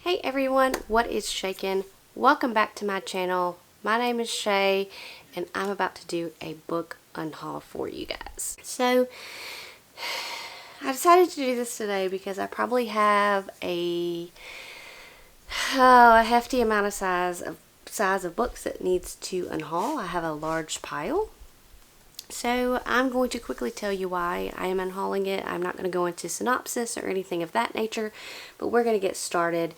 Hey everyone, what is shaking? Welcome back to my channel. My name is Shay and I'm about to do a book unhaul for you guys. So I decided to do this today because I probably have a hefty amount of size of books that needs to unhaul. I have a large pile. So I'm going to quickly tell you why I am unhauling it. I'm not going to go into synopsis or anything of that nature, but we're going to get started.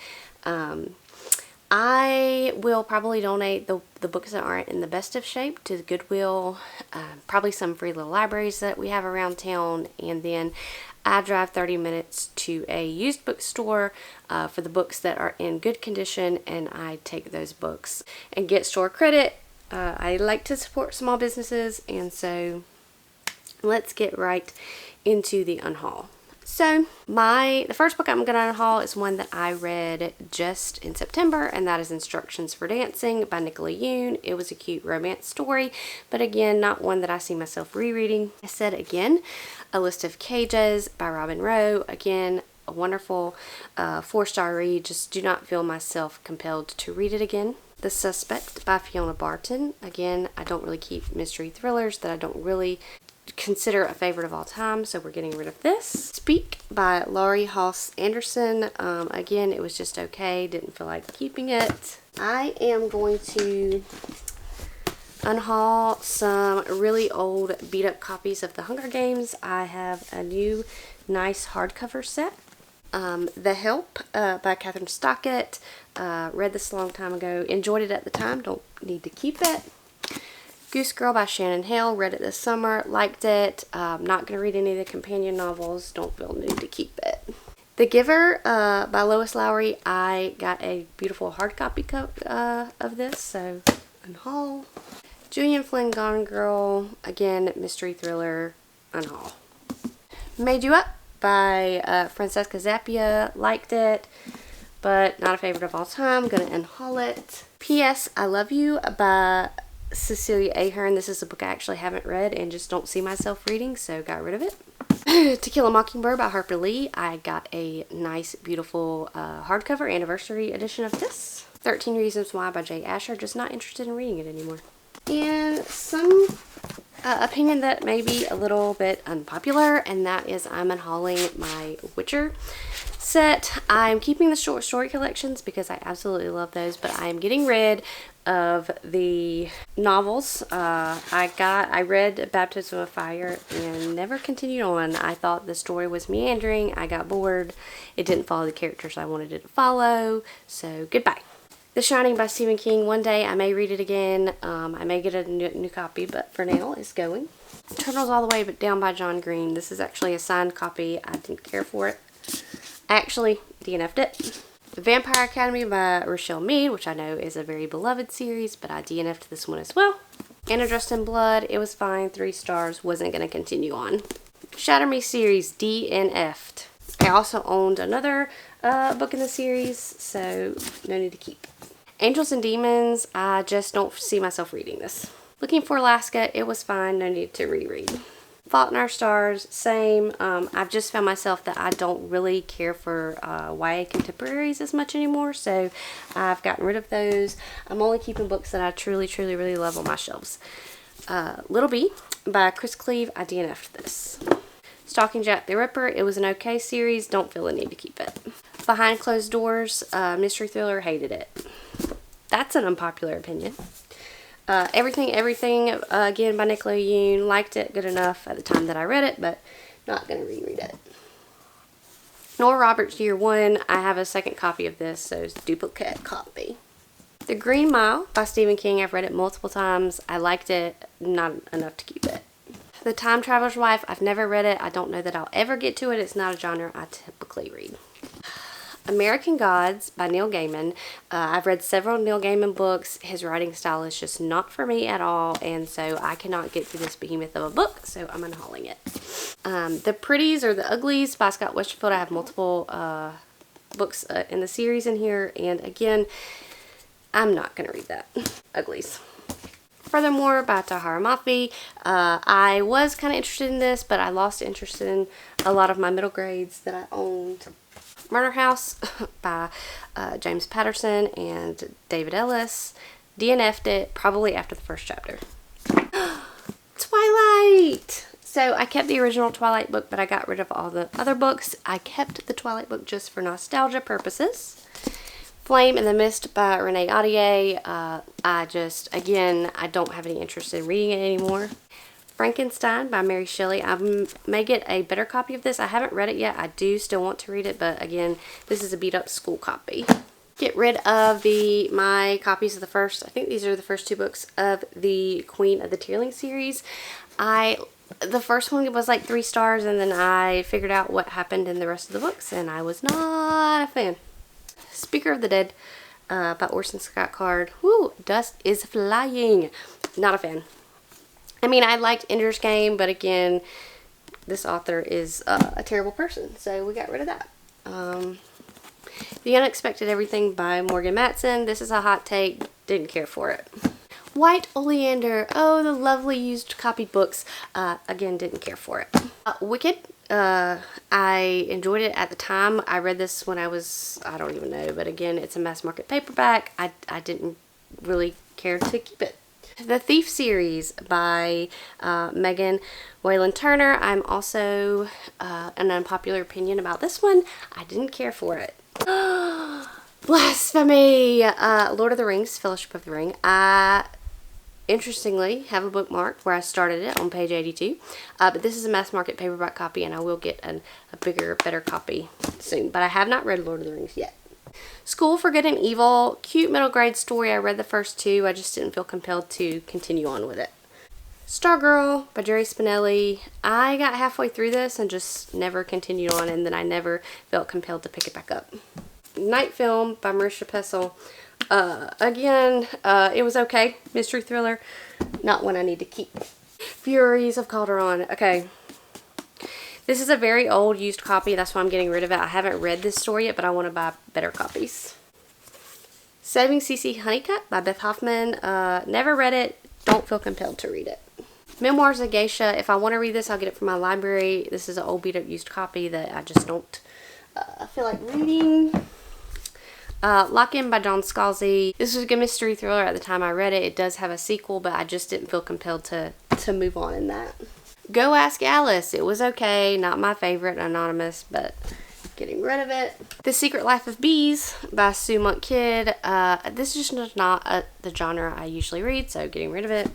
I will probably donate the books that aren't in the best of shape to the Goodwill, probably some free little libraries that we have around town, and then I drive 30 minutes to a used bookstore for the books that are in good condition, and I take those books and get store credit. I like to support small businesses, and so let's get right into the unhaul. So the first book I'm going to unhaul is one that I read just in September, and that is Instructions for Dancing by Nicola Yoon. It was a cute romance story, but again, not one that I see myself rereading. I said again, A List of Cages by Robin Rowe. Again, a wonderful 4-star read. Just do not feel myself compelled to read it again. The Suspect by Fiona Barton. Again, I don't really keep mystery thrillers that I don't really consider a favorite of all time, so we're getting rid of this. Speak by Laurie Halse Anderson. Again, it was just okay. Didn't feel like keeping it. I am going to unhaul some really old beat up copies of the Hunger Games. I have a new nice hardcover set. The Help by Catherine Stockett. Read this a long time ago. Enjoyed it at the time. Don't need to keep it. Goose Girl by Shannon Hale. Read it this summer. Liked it. Not going to read any of the companion novels. Don't feel need to keep it. The Giver by Lois Lowry. I got a beautiful hard copy of this, so unhaul. Julian Flynn Gone Girl. Again, mystery thriller. Unhaul. Made You Up by Francesca Zappia. Liked it, but not a favorite of all time. Gonna unhaul it. P.S. I Love You by Cecilia Ahern. This is a book I actually haven't read and just don't see myself reading, so got rid of it. To Kill a Mockingbird by Harper Lee. I got a nice, beautiful hardcover anniversary edition of this. 13 Reasons Why by Jay Asher. Just not interested in reading it anymore. And some opinion that may be a little bit unpopular, and that is I'm unhauling my Witcher set. I'm keeping the short story collections because I absolutely love those, but I am getting rid of the novels. I read Baptism of Fire and never continued on. I thought the story was meandering. I got bored. It didn't follow the characters I wanted it to follow, so goodbye. The Shining by Stephen King. One day I may read it again. I may get a new copy, but for now it's going. Turtles All the Way But Down by John Green. This is actually a signed copy. I didn't care for it. I actually DNF'd it. The Vampire Academy by Rochelle Mead, which I know is a very beloved series, but I DNF'd this one as well. Anna Dressed in Blood. It was fine. 3 stars. Wasn't going to continue on. Shatter Me series. DNF'd. I also owned another book in the series, so no need to keep. Angels and Demons, I just don't see myself reading this. Looking for Alaska, it was fine, no need to reread. Fault in Our Stars, same. I've just found myself that I don't really care for YA contemporaries as much anymore, so I've gotten rid of those. I'm only keeping books that I truly, truly, really love on my shelves. Little Bee by Chris Cleave, I DNF'd this. Stalking Jack the Ripper, it was an okay series, don't feel the need to keep it. Behind Closed Doors, mystery thriller, hated it. That's an unpopular opinion. Everything, again by Nicola Yoon. Liked it, good enough at the time that I read it, but not going to reread it. Nora Roberts Year One. I have a second copy of this, so it's a duplicate copy. The Green Mile by Stephen King. I've read it multiple times. I liked it, not enough to keep it. The Time Traveler's Wife. I've never read it. I don't know that I'll ever get to it. It's not a genre I typically read. American Gods by Neil Gaiman. I've read several Neil Gaiman books. His writing style is just not for me at all, and so I cannot get through this behemoth of a book, so I'm unhauling it. The Pretties or the Uglies by Scott Westerfeld. I have multiple books in the series in here, and again, I'm not going to read that. Uglies. Furthermore by Tahereh Mafi. I was kind of interested in this, but I lost interest in a lot of my middle grades that I owned. Murder House by James Patterson and David Ellis. DNF'd it probably after the first chapter. Twilight! So I kept the original Twilight book, but I got rid of all the other books. I kept the Twilight book just for nostalgia purposes. Flame in the Mist by Renee Audier. I don't have any interest in reading it anymore. Frankenstein by Mary Shelley. I may get a better copy of this. I haven't read it yet. I do still want to read it, but again, this is a beat up school copy. Get rid of my copies of I think these are the first 2 books of the Queen of the Tearling series. The first one was like 3 stars, and then I figured out what happened in the rest of the books, and I was not a fan. Speaker of the Dead by Orson Scott Card. Woo, dust is flying. Not a fan. I mean, I liked Ender's Game, but again, this author is a terrible person, so we got rid of that. The Unexpected Everything by Morgan Matson. This is a hot take. Didn't care for it. White Oleander. Oh, the lovely used copied books. Again, didn't care for it. Wicked. I enjoyed it at the time. I read this when I was, I don't even know, but again, it's a mass market paperback. I didn't really care to keep it. The Thief series by Megan Whalen Turner. I'm also an unpopular opinion about this one. I didn't care for it. Blasphemy! Lord of the Rings, Fellowship of the Ring. I interestingly have a bookmark where I started it on page 82. But this is a mass market paperback copy, and I will get a bigger, better copy soon. But I have not read Lord of the Rings yet. School for Good and Evil. Cute middle grade story. I read the first 2. I just didn't feel compelled to continue on with it. Stargirl by Jerry Spinelli. I got halfway through this and just never continued on, and then I never felt compelled to pick it back up. Night Film by Marisha Pessel. Again, it was okay. Mystery thriller. Not one I need to keep. Furies of Calderon. Okay. This is a very old used copy. That's why I'm getting rid of it. I haven't read this story yet, but I want to buy better copies. Saving C.C. Honeycutt by Beth Hoffman. Never read it. Don't feel compelled to read it. Memoirs of Geisha. If I want to read this, I'll get it from my library. This is an old beat up used copy that I just don't feel like reading. Lock In by John Scalzi. This was a good mystery thriller at the time I read it. It does have a sequel, but I just didn't feel compelled to move on in that. Go Ask Alice. It was okay. Not my favorite. Anonymous, but getting rid of it. The Secret Life of Bees by Sue Monk Kidd. This is just not the genre I usually read, so getting rid of it.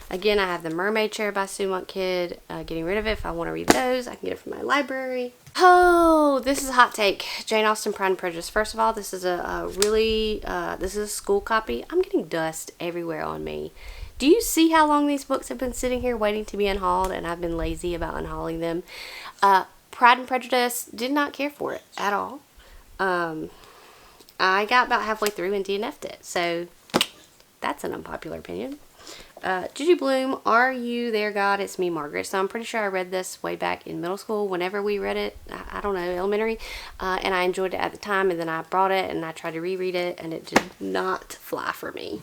Again, I have The Mermaid Chair by Sue Monk Kidd. Getting rid of it. If I want to read those, I can get it from my library. Oh, this is a hot take. Jane Austen, Pride and Prejudice. First of all, this is this is a school copy. I'm getting dust everywhere on me. Do you see how long these books have been sitting here waiting to be unhauled, and I've been lazy about unhauling them? Pride and Prejudice, did not care for it at all. I got about halfway through and DNF'd it, so that's an unpopular opinion. Judy Blume, Are You There, God? It's Me, Margaret. So I'm pretty sure I read this way back in middle school whenever we read it. I don't know, elementary. And I enjoyed it at the time, and then I brought it and I tried to reread it, and it did not fly for me.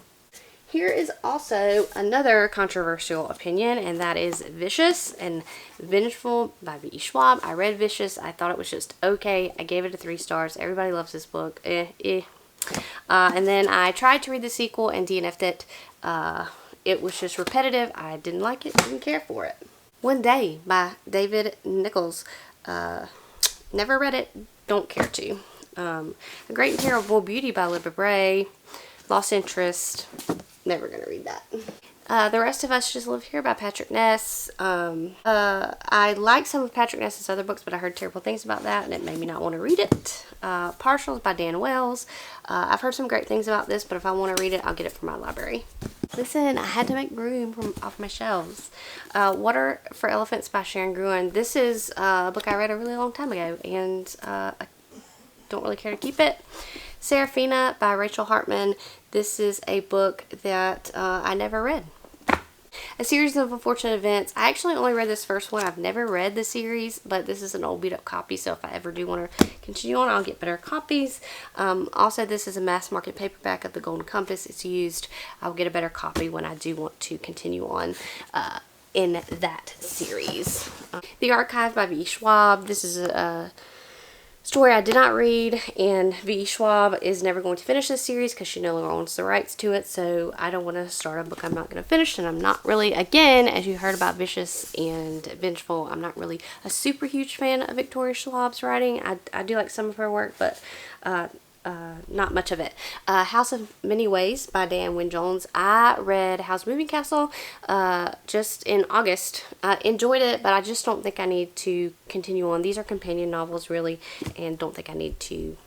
Here is also another controversial opinion, and that is Vicious and Vengeful by V.E. Schwab. I read Vicious. I thought it was just okay. I gave it a 3 stars. Everybody loves this book. And then I tried to read the sequel and DNF'd it. It was just repetitive. I didn't like it. Didn't care for it. One Day by David Nichols. Never read it. Don't care to. A Great and Terrible Beauty by Libba Bray. Lost interest. Never gonna read that. The Rest of Us Just Live Here by Patrick Ness. I like some of Patrick Ness's other books, but I heard terrible things about that, and it made me not want to read it. Partials by Dan Wells. I've heard some great things about this, but if I want to read it, I'll get it from my library. Listen, I had to make room off my shelves. Water for Elephants by Sharon Gruen. This is a book I read a really long time ago, and I don't really care to keep it. Serafina by Rachel Hartman. This is a book that I never read. A Series of Unfortunate Events. I actually only read this first one. I've never read the series, but this is an old beat up copy, so if I ever do want to continue on, I'll get better copies. Also, this is a mass market paperback of The Golden Compass. It's used. I'll get a better copy when I do want to continue on in that series. The Archive by V. Schwab. This is a story I did not read, and V. Schwab is never going to finish this series because she no longer owns the rights to it, so I don't want to start a book I'm not going to finish, and I'm not really, again, as you heard about Vicious and Vengeful, I'm not really a super huge fan of Victoria Schwab's writing. I do like some of her work, but not much of it. House of Many Ways by Dan Wynne Jones. I read House Moving Castle just in August. I enjoyed it, but I just don't think I need to continue on. These are companion novels, really, and don't think I need to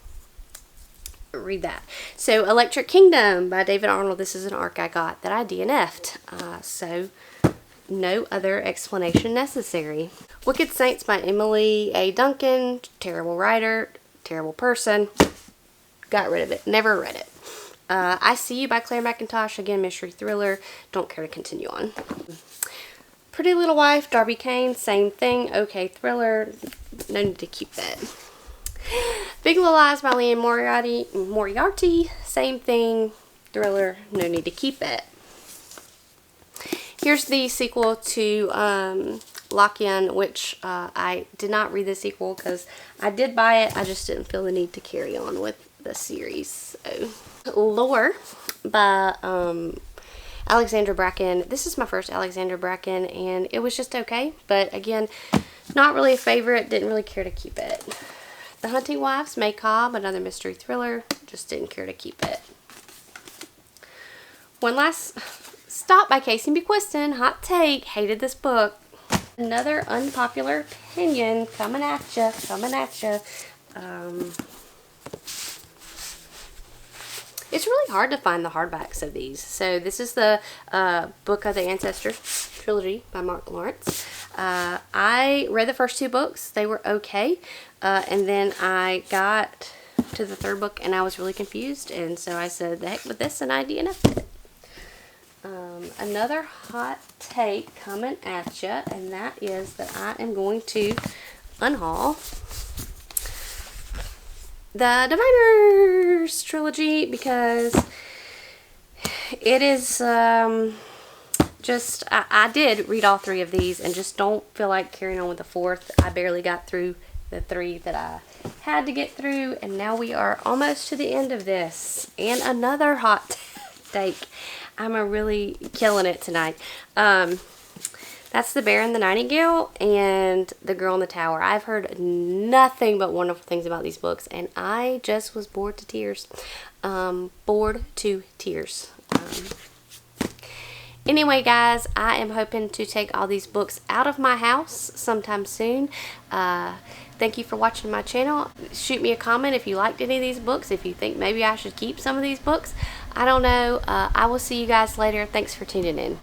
read that. So, Electric Kingdom by David Arnold. This is an arc I got that I DNF'd. So, no other explanation necessary. Wicked Saints by Emily A. Duncan. Terrible writer, terrible person. Got rid of it. Never read it. I See You by Claire McIntosh. Again, mystery thriller. Don't care to continue on. Pretty Little Wife, Darby Kane. Same thing. Okay, thriller. No need to keep that. Big Little Lies by Leanne Moriarty. Same thing. Thriller. No need to keep it. Here's the sequel to Lock-In, which I did not read the sequel because I did buy it. I just didn't feel the need to carry on with the series. So, Lore by Alexandra Bracken. This is my first Alexandra Bracken, and it was just okay, but again, not really a favorite. Didn't really care to keep it. The Hunting Wives, May Cobb, another mystery thriller. Just didn't care to keep it. One Last Stop by Casey McQuiston. Hot take. Hated this book. Another unpopular opinion coming at you. It's really hard to find the hardbacks of these. So this is the Book of the Ancestor trilogy by Mark Lawrence. I read the first two books. They were okay. And then I got to the third book and I was really confused. And so I said, the heck with this, and I DNF'd it. Another hot take coming at you, and that is that I am going to unhaul the Diviners trilogy because it is just, I did read all three of these and just don't feel like carrying on with the fourth. I barely got through the three that I had to get through, and now we are almost to the end of this. And another hot take. I'm really killing it tonight. That's The Bear and the Nightingale and The Girl in the Tower. I've heard nothing but wonderful things about these books, and I just was bored to tears. Bored to tears. Anyway, guys, I am hoping to take all these books out of my house sometime soon. Thank you for watching my channel. Shoot me a comment if you liked any of these books, if you think maybe I should keep some of these books. I don't know. I will see you guys later. Thanks for tuning in.